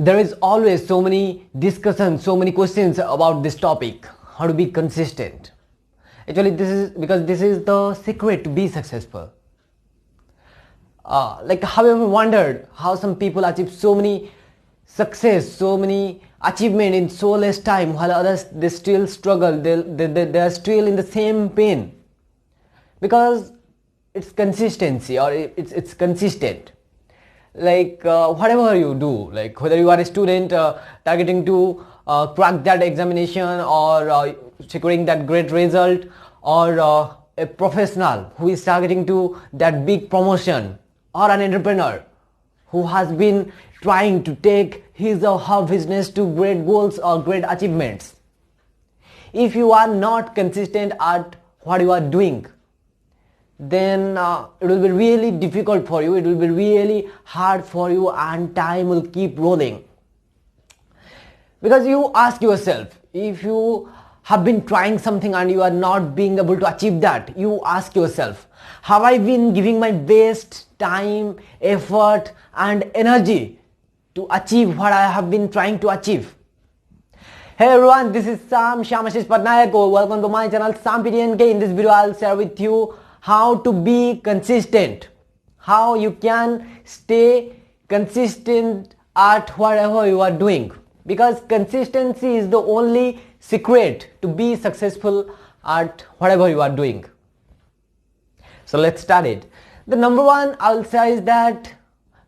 There is always so many discussions, so many questions about this topic, how to be consistent. Actually, this is because this is the secret to be successful. Have you ever wondered how some people achieve so many success, so many achievement in so less time, while others they still struggle, they are still in the same pain? Because it's consistency, or it's consistent. Whatever you do, like whether you are a student targeting to crack that examination, or securing that great result, or a professional who is targeting to that big promotion, or an entrepreneur who has been trying to take his or her business to great goals or great achievements. If you are not consistent at what you are doing, then it will be really difficult for you, it will be really hard for you, and time will keep rolling. Because you ask yourself, if you have been trying something and you are not being able to achieve that, you ask yourself, have I been giving my best time, effort and energy to achieve what I have been trying to achieve? Hey everyone, this is SAM Shyamashis Pattanayak. Welcome to my channel SAM Ptnk. In this video I'll share with you how to be consistent, how you can stay consistent at whatever you are doing, because consistency is the only secret to be successful at whatever you are doing. So let's start it. The number one I'll say is that,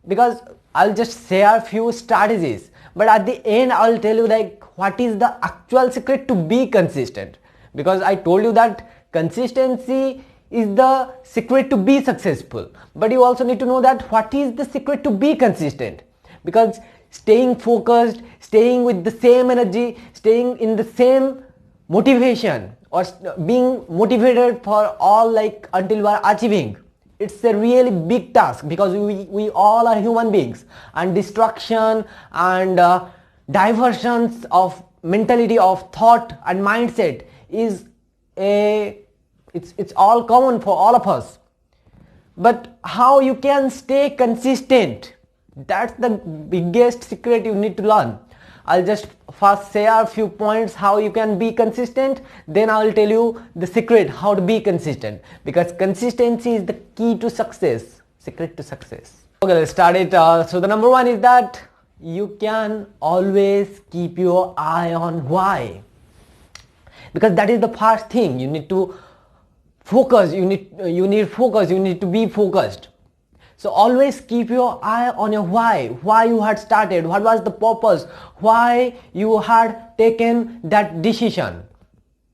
because I'll just share a few strategies, but at the end I'll tell you what is the actual secret to be consistent, because I told you that consistency is the secret to be successful, but you also need to know that what is the secret to be consistent, because staying focused, staying with the same energy, staying in the same motivation, or being motivated for all until you are achieving, it's a really big task, because we all are human beings, and distraction and diversions of mentality, of thought and mindset is it's all common for all of us. But how you can stay consistent, that's the biggest secret you need to learn. I'll just first share a few points how you can be consistent, then I'll tell you the secret how to be consistent, because consistency is the key to success, secret to success. Okay, let's start it. So the number one is that you can always keep your eye on why, because that is the first thing. You need to focus, you need focus, you need to be focused. So always keep your eye on your why you had started, what was the purpose, why you had taken that decision.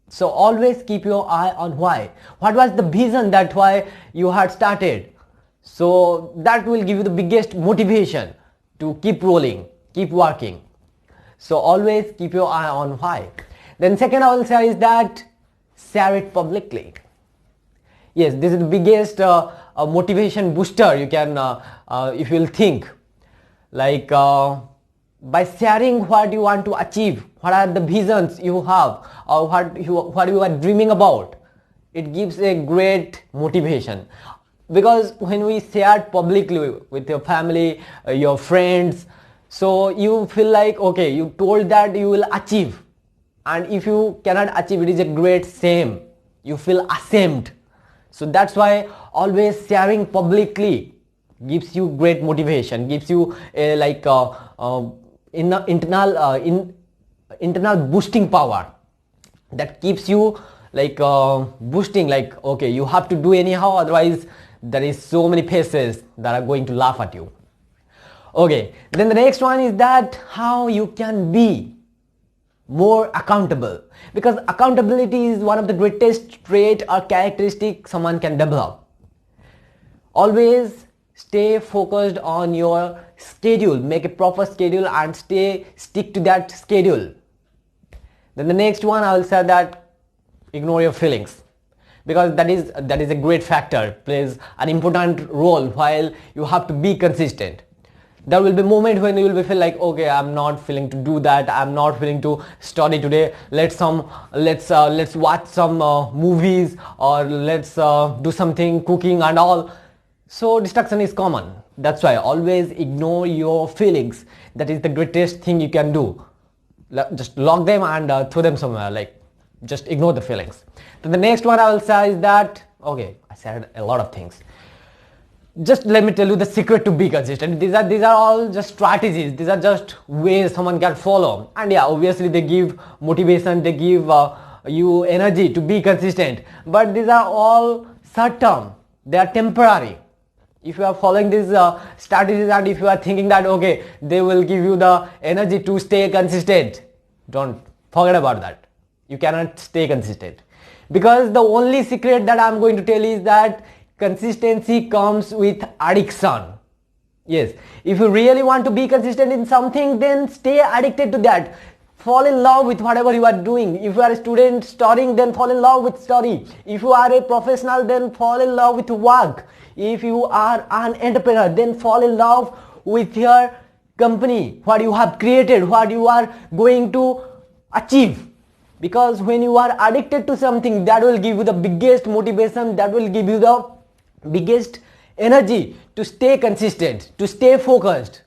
So always keep your eye on why. What was the vision, that why you had started? So that will give you the biggest motivation to keep rolling, keep working. So always keep your eye on why. Then second I will say is that share it publicly. Yes, this is the biggest motivation booster you can, if you will think, by sharing what you want to achieve, what are the visions you have, or what you are dreaming about, it gives a great motivation. Because when we share publicly with your family, your friends, so you feel like, okay, you told that you will achieve, and if you cannot achieve, it is a great shame, you feel ashamed. So that's why always sharing publicly gives you great motivation, gives you a internal boosting power that keeps you boosting, okay, you have to do anyhow, otherwise there is so many faces that are going to laugh at you. Okay, then the next one is that how you can be more accountable, because accountability is one of the greatest trait or characteristic someone can develop. Always stay focused on your schedule, make a proper schedule and stick to that schedule. Then the next one I will say that ignore your feelings, because that is a great factor, plays an important role while you have to be consistent. There will be moment when you will feel like, okay, I'm not feeling to do that, I'm not feeling to study today, let's watch some movies, or let's do something cooking and all. So distraction is common, That's why always ignore your feelings. That is the greatest thing you can do. Just lock them and throw them somewhere, like just ignore the feelings. Then the next one I will say is that, okay, I said a lot of things. Just let me tell you the secret to be consistent. These are all just strategies. These are just ways someone can follow. And yeah, obviously they give motivation, they give you energy to be consistent. But these are all short term. They are temporary. If you are following these strategies and if you are thinking that okay, they will give you the energy to stay consistent, don't forget about that. You cannot stay consistent, because the only secret that I am going to tell is that consistency comes with addiction. Yes, if you really want to be consistent in something, then stay addicted to that. Fall in love with whatever you are doing. If you are a student studying, then fall in love with study. If you are a professional, then fall in love with work. If you are an entrepreneur, then fall in love with your company, what you have created, what you are going to achieve. Because when you are addicted to something, that will give you the biggest motivation, that will give you the biggest energy to stay consistent, to stay focused.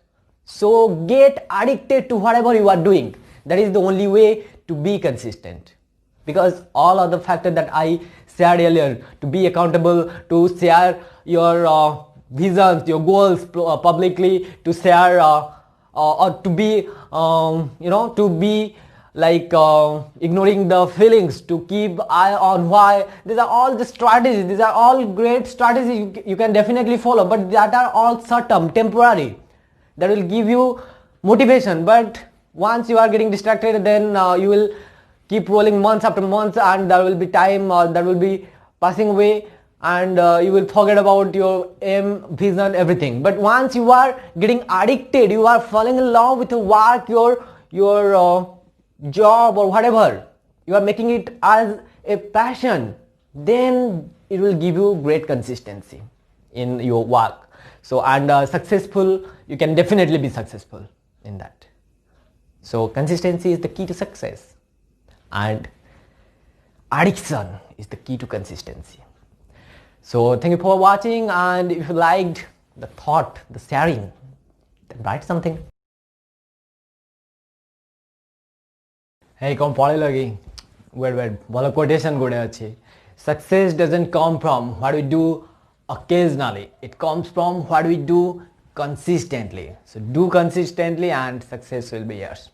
So get addicted to whatever you are doing. That is the only way to be consistent. Because all other factors that I shared earlier, to be accountable, to share your visions, your goals publicly, to share or to be to be like ignoring the feelings, to keep eye on why. These are all the strategies. These are all great strategies you can definitely follow, but that are all short term, temporary. That will give you motivation, but once you are getting distracted, then you will keep rolling months after months, and there will be time that will be passing away, and you will forget about your aim, vision, everything. But once you are getting addicted, you are falling in love with your work, your job or whatever, you are making it as a passion, then it will give you great consistency in your work. So and successful, you can definitely be successful in that. So consistency is the key to success, and addiction is the key to consistency. So thank you for watching, and if you liked the thought, the sharing, then write something. Hey, come follow lagi. Wait. Bala quotation good hai. Success doesn't come from what we do occasionally. It comes from what we do consistently. So do consistently and success will be yours.